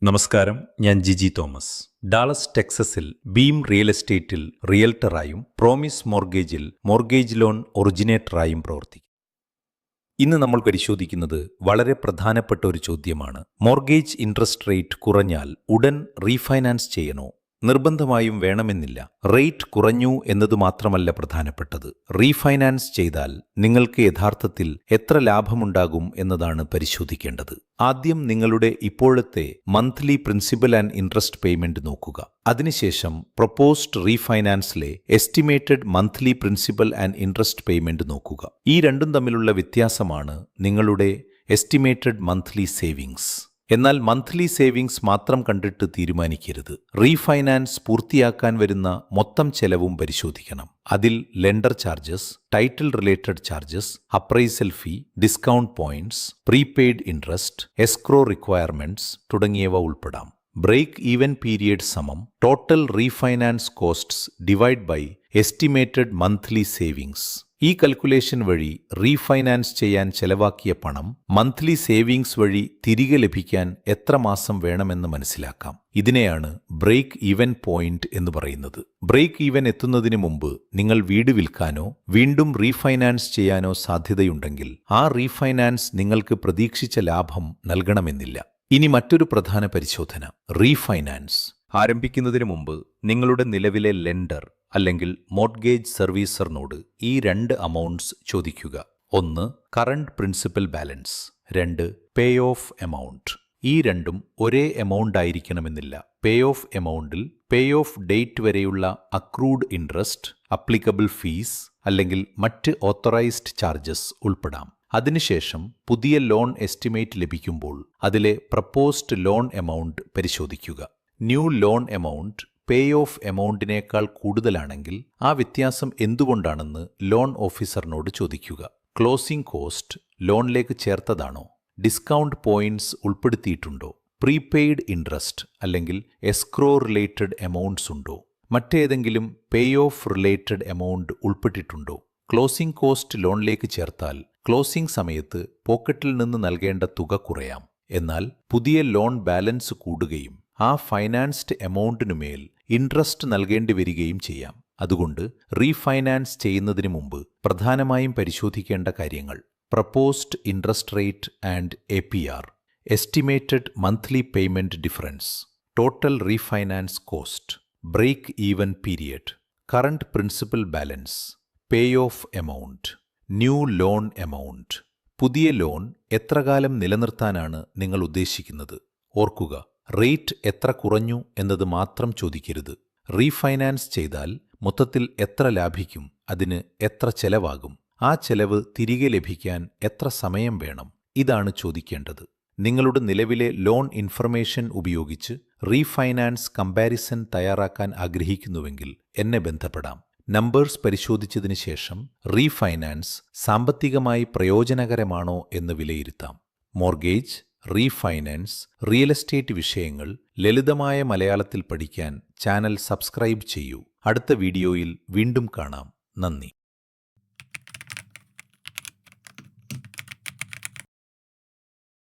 നമസ്കാരം, ഞാൻ ജിജി തോമസ്. ഡാളസ് ടെക്സസിൽ ബീം റിയൽ എസ്റ്റേറ്റിൽ റിയൽട്ടറായും പ്രോമിസ് മോർഗേജിൽ മോർഗേജ് ലോൺ ഒറിജിനേറ്ററായും പ്രവർത്തിക്കും. ഇന്ന് നമ്മൾ പരിശോധിക്കുന്നത് വളരെ പ്രധാനപ്പെട്ട ഒരു ചോദ്യമാണ്. മോർഗേജ് ഇൻട്രസ്റ്റ് റേറ്റ് കുറഞ്ഞാൽ ഉടൻ റീഫൈനാൻസ് ചെയ്യണോ? നിർബന്ധമായും വേണമെന്നില്ല. റേറ്റ് കുറഞ്ഞു എന്നത് മാത്രമല്ല പ്രധാനപ്പെട്ടത്. റീഫൈനാൻസ് ചെയ്താൽ നിങ്ങൾക്ക് യഥാർത്ഥത്തിൽ എത്ര ലാഭമുണ്ടാകും എന്നതാണ് പരിശോധിക്കേണ്ടത്. ആദ്യം നിങ്ങളുടെ ഇപ്പോഴത്തെ monthly principal and interest payment നോക്കുക. അതിനുശേഷം പ്രൊപ്പോസ്ഡ് റീഫൈനാൻസിലെ estimated monthly principal and interest payment നോക്കുക. ഈ രണ്ടും തമ്മിലുള്ള വ്യത്യാസമാണ് നിങ്ങളുടെ എസ്റ്റിമേറ്റഡ് മന്ത്ലി സേവിങ്സ്. എന്നാൽ മന്ത്ലി സേവിങ്സ് മാത്രം കണ്ടിട്ട് തീരുമാനിക്കരുത്. റീഫൈനാൻസ് പൂർത്തിയാക്കാൻ വരുന്ന മൊത്തം ചെലവും പരിശോധിക്കണം. അതിൽ lender charges, title related charges, appraisal fee, discount points, prepaid interest, escrow requirements തുടങ്ങിയവ ഉൾപ്പെടാം. ബ്രേക്ക് ഈവൻ പീരിയഡ് സമം total refinance costs divide by estimated monthly savings. ഈ കൽക്കുലേഷൻ വഴി റീഫൈനാൻസ് ചെയ്യാൻ ചെലവാക്കിയ പണം മന്ത്ലി സേവിങ്സ് വഴി തിരികെ ലഭിക്കാൻ എത്ര മാസം വേണമെന്ന് മനസ്സിലാക്കാം. ഇതിനെയാണ് ബ്രേക്ക് ഈവൻ പോയിന്റ് എന്ന് പറയുന്നത്. ബ്രേക്ക് ഈവൻ എത്തുന്നതിന് മുമ്പ് നിങ്ങൾ വീട് വിൽക്കാനോ വീണ്ടും റീഫൈനാൻസ് ചെയ്യാനോ സാധ്യതയുണ്ടെങ്കിൽ ആ റീഫൈനാൻസ് നിങ്ങൾക്ക് പ്രതീക്ഷിച്ച ലാഭം നൽകണമെന്നില്ല. ഇനി മറ്റൊരു പ്രധാന പരിശോധന, റീഫൈനാൻസ് ആരംഭിക്കുന്നതിന് മുമ്പ് നിങ്ങളുടെ നിലവിലെ ലെൻഡർ അല്ലെങ്കിൽ മോർഗേജ് സർവീസറിനോട് ഈ രണ്ട് അമൗണ്ട്സ് ചോദിക്കുക. ഒന്ന്, കറണ്ട് പ്രിൻസിപ്പൽ ബാലൻസ്. രണ്ട്, പേ ഓഫ് എമൗണ്ട്. ഈ രണ്ടും ഒരേ എമൗണ്ട് ആയിരിക്കണമെന്നില്ല. പേ ഓഫ് എമൗണ്ടിൽ പേ ഓഫ് ഡേറ്റ് വരെയുള്ള അക്രൂഡ് ഇൻട്രസ്റ്റ്, അപ്ലിക്കബിൾ ഫീസ് അല്ലെങ്കിൽ മറ്റ് ഓത്തറൈസ്ഡ് ചാർജസ് ഉൾപ്പെടാം. അതിനുശേഷം പുതിയ ലോൺ എസ്റ്റിമേറ്റ് ലഭിക്കുമ്പോൾ അതിലെ പ്രപ്പോസ്ഡ് ലോൺ എമൗണ്ട് പരിശോധിക്കുക. New loan amount pay off എമൗണ്ടിനേക്കാൾ കൂടുതലാണെങ്കിൽ ആ വ്യത്യാസം എന്തുകൊണ്ടാണെന്ന് ലോൺ ഓഫീസറിനോട് ചോദിക്കുക. ക്ലോസിംഗ് കോസ്റ്റ് ലോണിലേക്ക് ചേർത്തതാണോ? ഡിസ്കൗണ്ട് പോയിന്റ്സ് ഉൾപ്പെടുത്തിയിട്ടുണ്ടോ? പ്രീപെയ്ഡ് ഇൻട്രസ്റ്റ് അല്ലെങ്കിൽ എസ്ക്രോ റിലേറ്റഡ് എമൗണ്ട്സ് ഉണ്ടോ? മറ്റേതെങ്കിലും പേ ഓഫ് റിലേറ്റഡ് എമൗണ്ട് ഉൾപ്പെട്ടിട്ടുണ്ടോ? ക്ലോസിംഗ് കോസ്റ്റ് ലോണിലേക്ക് ചേർത്താൽ ക്ലോസിംഗ് സമയത്ത് പോക്കറ്റിൽ നിന്ന് നൽകേണ്ട തുക കുറയാം. എന്നാൽ പുതിയ ലോൺ ബാലൻസ് കൂടുകയും ആ ഫൈനാൻസ്ഡ് എമൗണ്ടിനുമേൽ ഇൻട്രസ്റ്റ് നൽകേണ്ടി വരികയും ചെയ്യാം. അതുകൊണ്ട് റീഫൈനാൻസ് ചെയ്യുന്നതിന് മുമ്പ് പ്രധാനമായും പരിശോധിക്കേണ്ട കാര്യങ്ങൾ: proposed interest rate and APR, estimated monthly payment difference, total refinance cost, break even period, current principal balance, pay off amount, new loan amount. പുതിയ ലോൺ എത്ര കാലം നിലനിർത്താനാണ് നിങ്ങൾ ഉദ്ദേശിക്കുന്നത്? ഓർക്കുക, റേറ്റ് എത്ര കുറഞ്ഞു എന്നത് മാത്രം ചോദിക്കരുത്. റീഫൈനാൻസ് ചെയ്താൽ മൊത്തത്തിൽ എത്ര ലാഭിക്കും, അതിന് എത്ര ചെലവാകും, ആ ചെലവ് തിരികെ ലഭിക്കാൻ എത്ര സമയം വേണം, ഇതാണ് ചോദിക്കേണ്ടത്. നിങ്ങളുടെ നിലവിലെ ലോൺ ഇൻഫർമേഷൻ ഉപയോഗിച്ച് റീഫൈനാൻസ് കമ്പാരിസൺ തയ്യാറാക്കാൻ ആഗ്രഹിക്കുന്നുവെങ്കിൽ എന്നെ ബന്ധപ്പെടാം. നമ്പേഴ്സ് പരിശോധിച്ചതിന് ശേഷം റീഫൈനാൻസ് സാമ്പത്തികമായി പ്രയോജനകരമാണോ എന്ന് വിലയിരുത്താം. മോർഗേജ്, റീഫൈനാൻസ്, റിയൽ എസ്റ്റേറ്റ് വിഷയങ്ങൾ ലളിതമായ മലയാളത്തിൽ പഠിക്കാൻ ചാനൽ സബ്സ്ക്രൈബ് ചെയ്യൂ. അടുത്ത വീഡിയോയിൽ വീണ്ടും കാണാം. നന്ദി.